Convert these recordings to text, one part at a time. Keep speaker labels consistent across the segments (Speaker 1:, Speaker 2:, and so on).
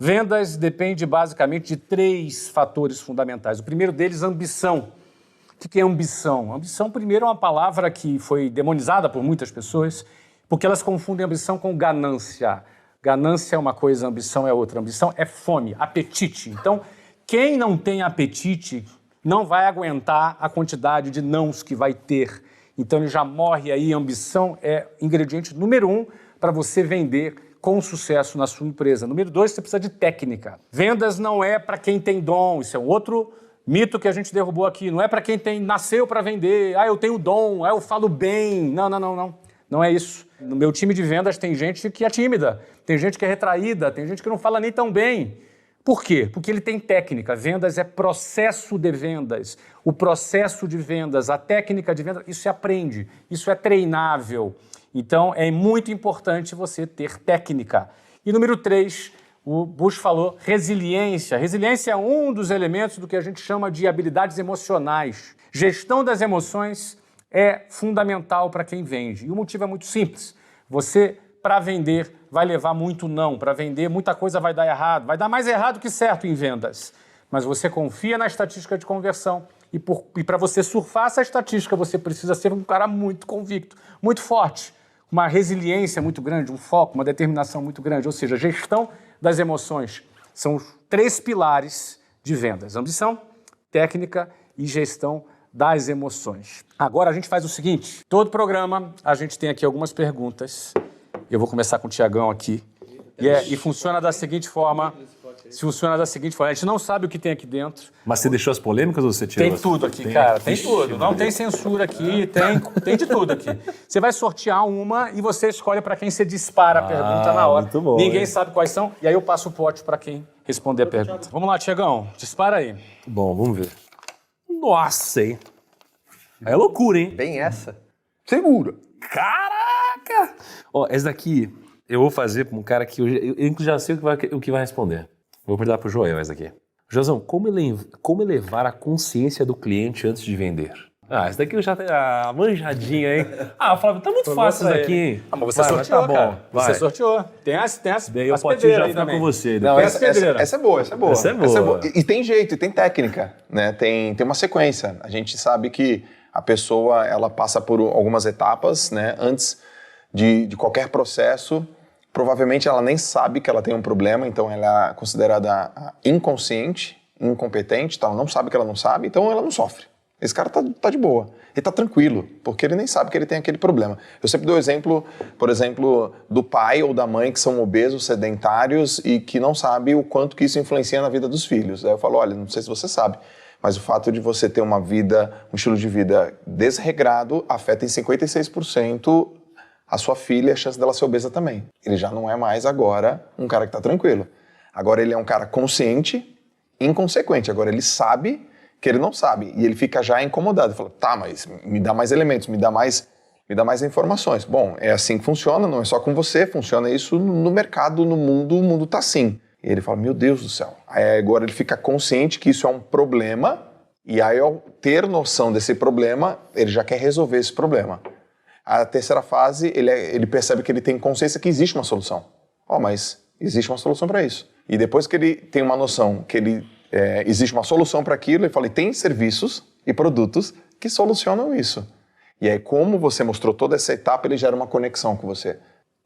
Speaker 1: Vendas depende basicamente de 3 fatores fundamentais. O primeiro deles, ambição. O que é ambição? Ambição, primeiro, é uma palavra que foi demonizada por muitas pessoas, porque elas confundem ambição com ganância. Ganância é uma coisa, ambição é outra. Ambição é fome, apetite. Então, quem não tem apetite não vai aguentar a quantidade de nãos que vai ter. Então, ele já morre aí. Ambição é ingrediente número 1 para você vender com sucesso na sua empresa. Número 2, você precisa de técnica. Vendas não é para quem tem dom. Isso é um outro mito que a gente derrubou aqui. Não é para quem nasceu para vender. Eu tenho dom, eu falo bem. Não. Não é isso. No meu time de vendas tem gente que é tímida, tem gente que é retraída, tem gente que não fala nem tão bem. Por quê? Porque ele tem técnica. Vendas é processo de vendas. O processo de vendas, a técnica de vendas, isso se aprende, isso é treinável. Então, é muito importante você ter técnica. E número 3, o Bush falou resiliência. Resiliência é um dos elementos do que a gente chama de habilidades emocionais. Gestão das emoções é fundamental para quem vende. E o motivo é muito simples. Você, para vender, vai levar muito não. Para vender, muita coisa vai dar errado. Vai dar mais errado que certo em vendas. Mas você confia na estatística de conversão. E para você surfar essa estatística, você precisa ser um cara muito convicto, muito forte. Uma resiliência muito grande, um foco, uma determinação muito grande. Ou seja, gestão das emoções. São os 3 pilares de vendas. Ambição, técnica e gestão das emoções. Agora a gente faz o seguinte, todo programa a gente tem aqui algumas perguntas. Eu vou começar com o Tiagão aqui. E funciona da seguinte forma. A gente não sabe o que tem aqui dentro.
Speaker 2: Mas você deixou as polêmicas ou você tirou?
Speaker 1: Tem tudo aqui, cara. Tem tudo. Não tem censura aqui, tem de tudo aqui. Você vai sortear uma e você escolhe para quem você dispara a pergunta na hora.
Speaker 2: Muito bom,
Speaker 1: Ninguém sabe quais são. E aí eu passo o pote para quem responder a pergunta. Vamos lá, Tiagão. Dispara aí.
Speaker 2: Bom, vamos ver. Nossa, hein? É loucura, hein?
Speaker 3: Bem essa. Segura.
Speaker 2: Caraca! Ó, essa daqui eu vou fazer para um cara que eu já sei o que vai responder. Vou perguntar pro Joel essa daqui. Joelzão, como elevar a consciência do cliente antes de vender? Essa daqui eu já tenho a manjadinha, hein? Flávio, tá muito fácil isso aqui, hein?
Speaker 1: Mas você sorteou, tá bom, cara. Você sorteou. Tem as
Speaker 2: daí eu posso já ficar com você.
Speaker 3: Não, essa é boa. Essa é boa. E tem jeito, e tem técnica, né? Tem uma sequência. A gente sabe que a pessoa, ela passa por algumas etapas, né? Antes de qualquer processo. Provavelmente ela nem sabe que ela tem um problema, então ela é considerada inconsciente, incompetente, então ela não sabe que ela não sabe, então ela não sofre. Esse cara tá de boa, ele tá tranquilo, porque ele nem sabe que ele tem aquele problema. Eu sempre dou exemplo, por exemplo, do pai ou da mãe que são obesos, sedentários e que não sabe o quanto que isso influencia na vida dos filhos. Aí eu falo, olha, não sei se você sabe, mas o fato de você ter um estilo de vida desregrado afeta em 56% a sua filha, a chance dela ser obesa também. Ele já não é mais agora um cara que está tranquilo. Agora ele é um cara consciente, inconsequente. Agora ele sabe que ele não sabe. E ele fica já incomodado. Ele fala, tá, mas me dá mais elementos, me dá mais informações. Bom, é assim que funciona, não é só com você, funciona isso no mercado, no mundo, o mundo tá assim. E ele fala, meu Deus do céu. Aí agora ele fica consciente que isso é um problema, e aí ao ter noção desse problema, ele já quer resolver esse problema. A terceira fase, ele percebe que ele tem consciência que existe uma solução. Mas existe uma solução para isso. E depois que ele tem uma noção que existe uma solução para aquilo, ele fala, e tem serviços e produtos que solucionam isso. E aí, como você mostrou toda essa etapa, ele gera uma conexão com você.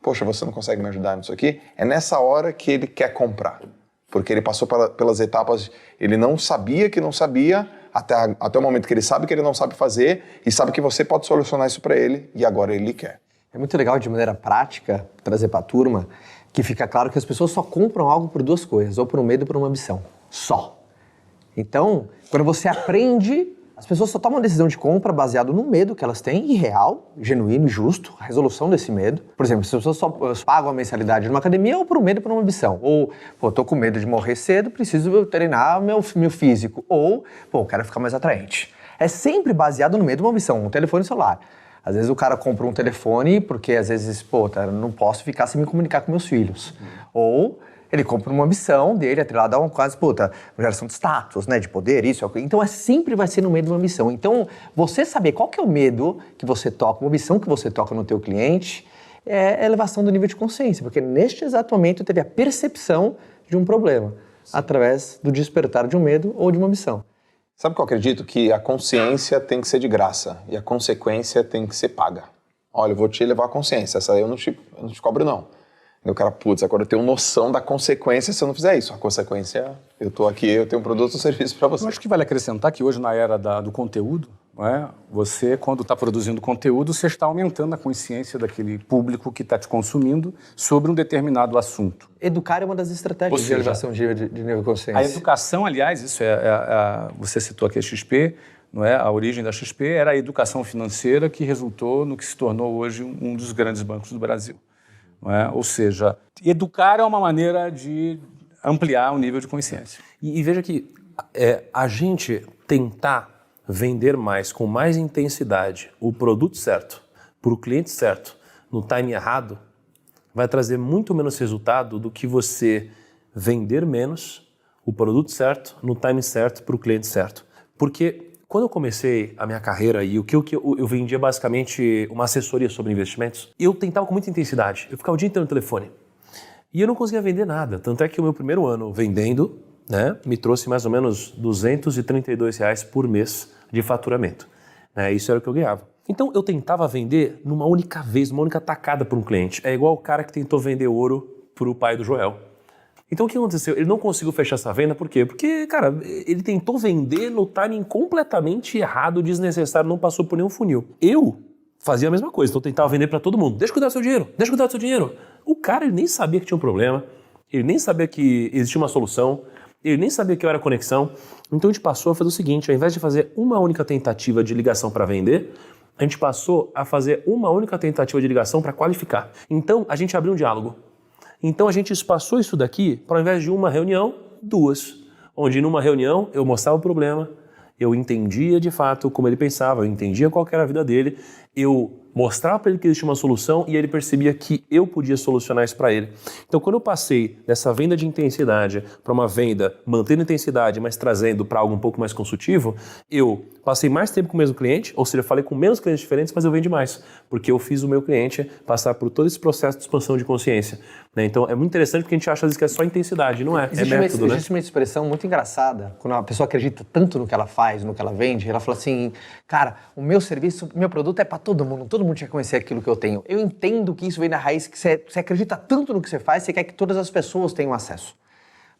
Speaker 3: Poxa, você não consegue me ajudar nisso aqui? É nessa hora que ele quer comprar. Porque ele passou pelas etapas, ele não sabia que não sabia, até o momento que ele sabe que ele não sabe fazer e sabe que você pode solucionar isso para ele e agora ele quer.
Speaker 4: É muito legal, de maneira prática, trazer para a turma que fica claro que as pessoas só compram algo por 2 coisas, ou por um medo ou por uma ambição. Só. Então, quando você aprende, as pessoas só tomam a decisão de compra baseado no medo que elas têm, irreal, genuíno e justo, a resolução desse medo. Por exemplo, as pessoas só pagam a mensalidade numa academia ou por um medo ou por uma ambição. Ou, tô com medo de morrer cedo, preciso treinar meu físico. Ou, quero ficar mais atraente. É sempre baseado no medo ou uma ambição, um telefone celular. Às vezes o cara compra um telefone porque às vezes, não posso ficar sem me comunicar com meus filhos. Ou ele compra uma ambição dele, atrelada a uma geração de status, né, de poder, isso, aquilo. Então sempre vai ser no meio de uma ambição. Então, você saber qual que é o medo que você toca, uma ambição que você toca no teu cliente, é a elevação do nível de consciência, porque neste exato momento teve a percepção de um problema, através do despertar de um medo ou de uma ambição.
Speaker 3: Sabe o que eu acredito? Que a consciência tem que ser de graça e a consequência tem que ser paga. Olha, eu vou te levar a consciência, essa aí eu não te cobro não. E o cara, putz, agora eu tenho noção da consequência se eu não fizer isso. A consequência, eu tô aqui, eu tenho um produto ou serviço para você.
Speaker 1: Eu acho que vale acrescentar que hoje, na era do conteúdo, não é? Você, quando está produzindo conteúdo, você está aumentando a consciência daquele público que está te consumindo sobre um determinado assunto.
Speaker 4: Educar é uma das estratégias de elevação de nível de consciência.
Speaker 1: A educação, aliás, isso você citou aqui a XP, não é? A origem da XP era a educação financeira que resultou no que se tornou hoje um dos grandes bancos do Brasil. Não é? Ou seja, educar é uma maneira de ampliar o nível de consciência.
Speaker 2: E veja que a gente tentar vender mais, com mais intensidade, o produto certo, para o cliente certo, no time errado, vai trazer muito menos resultado do que você vender menos o produto certo, no time certo, para o cliente certo. Porque quando eu comecei a minha carreira e eu vendia basicamente uma assessoria sobre investimentos, eu tentava com muita intensidade. Eu ficava o dia inteiro no telefone. E eu não conseguia vender nada. Tanto é que o meu primeiro ano vendendo, né, me trouxe mais ou menos R$232 por mês de faturamento. Isso era o que eu ganhava. Então eu tentava vender numa única vez, numa única tacada para um cliente. É igual o cara que tentou vender ouro para o pai do Joel. Então o que aconteceu? Ele não conseguiu fechar essa venda, por quê? Porque, cara, ele tentou vender no timing completamente errado, desnecessário, não passou por nenhum funil. Eu fazia a mesma coisa, então eu tentava vender para todo mundo. Deixa eu cuidar do seu dinheiro, deixa eu cuidar do seu dinheiro. O cara, ele nem sabia que tinha um problema, ele nem sabia que existia uma solução, ele nem sabia que eu era conexão. Então a gente passou a fazer o seguinte, ao invés de fazer uma única tentativa de ligação para vender, a gente passou a fazer uma única tentativa de ligação para qualificar. Então a gente abriu um diálogo. Então a gente espaçou isso daqui para, ao invés de uma reunião, 2. Onde numa reunião eu mostrava o problema, eu entendia de fato como ele pensava, eu entendia qual que era a vida dele, eu mostrava para ele que existia uma solução e ele percebia que eu podia solucionar isso para ele. Então quando eu passei dessa venda de intensidade para uma venda mantendo intensidade, mas trazendo para algo um pouco mais consultivo, eu passei mais tempo com o mesmo cliente, ou seja, eu falei com menos clientes diferentes, mas eu vendi mais, porque eu fiz o meu cliente passar por todo esse processo de expansão de consciência. Então é muito interessante porque a gente acha às vezes que é só intensidade, não é?
Speaker 4: Existe
Speaker 2: método, né?
Speaker 4: Existe uma expressão muito engraçada, quando a pessoa acredita tanto no que ela faz, no que ela vende, ela fala assim, cara, o meu serviço, meu produto é para todo mundo tinha que conhecer aquilo que eu tenho. Eu entendo que isso vem da raiz, que você acredita tanto no que você faz, você quer que todas as pessoas tenham acesso.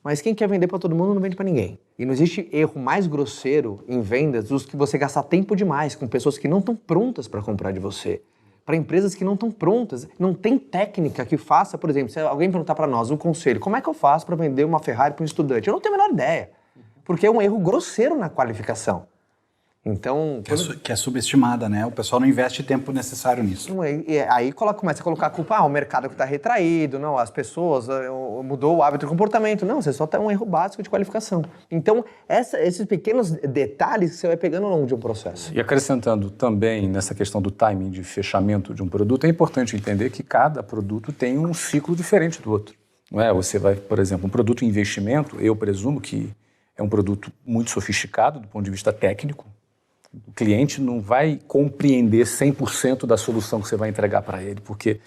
Speaker 4: Mas quem quer vender para todo mundo não vende para ninguém. E não existe erro mais grosseiro em vendas do que você gastar tempo demais com pessoas que não estão prontas para comprar de você. Para empresas que não estão prontas, não tem técnica que faça, por exemplo, se alguém perguntar para nós um conselho, como é que eu faço para vender uma Ferrari para um estudante? Eu não tenho a menor ideia, porque é um erro grosseiro na qualificação. Então,
Speaker 5: que é subestimada, né? O pessoal não investe tempo necessário nisso.
Speaker 4: Aí começa a colocar a culpa, o mercado que está retraído, não, as pessoas, mudou o hábito de comportamento. Não, você só tem um erro básico de qualificação. Então, esses pequenos detalhes que você vai pegando ao longo de um processo.
Speaker 1: E acrescentando também nessa questão do timing de fechamento de um produto, é importante entender que cada produto tem um ciclo diferente do outro. Não é? Você vai, por exemplo, um produto em investimento, eu presumo que é um produto muito sofisticado do ponto de vista técnico. O cliente não vai compreender 100% da solução que você vai entregar para ele, porque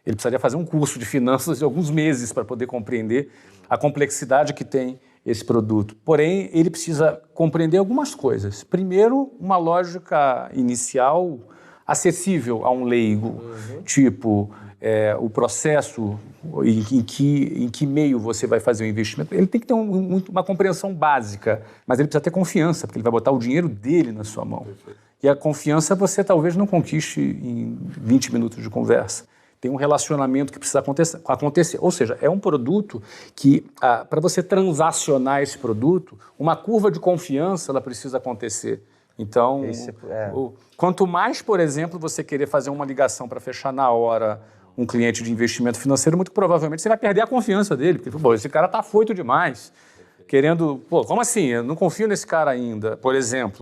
Speaker 1: ele precisaria fazer um curso de finanças de alguns meses para poder compreender a complexidade que tem esse produto. Porém, ele precisa compreender algumas coisas. Primeiro, uma lógica inicial acessível a um leigo, tipo o processo em que meio você vai fazer o investimento. Ele tem que ter uma compreensão básica, mas ele precisa ter confiança, porque ele vai botar o dinheiro dele na sua mão. E a confiança você talvez não conquiste em 20 minutos de conversa. Tem um relacionamento que precisa acontecer. Ou seja, é um produto que, para você transacionar esse produto, uma curva de confiança ela precisa acontecer. Então, quanto mais, por exemplo, você querer fazer uma ligação para fechar na hora um cliente de investimento financeiro, muito provavelmente você vai perder a confiança dele, porque esse cara está afoito demais, querendo... como assim? Eu não confio nesse cara ainda, por exemplo.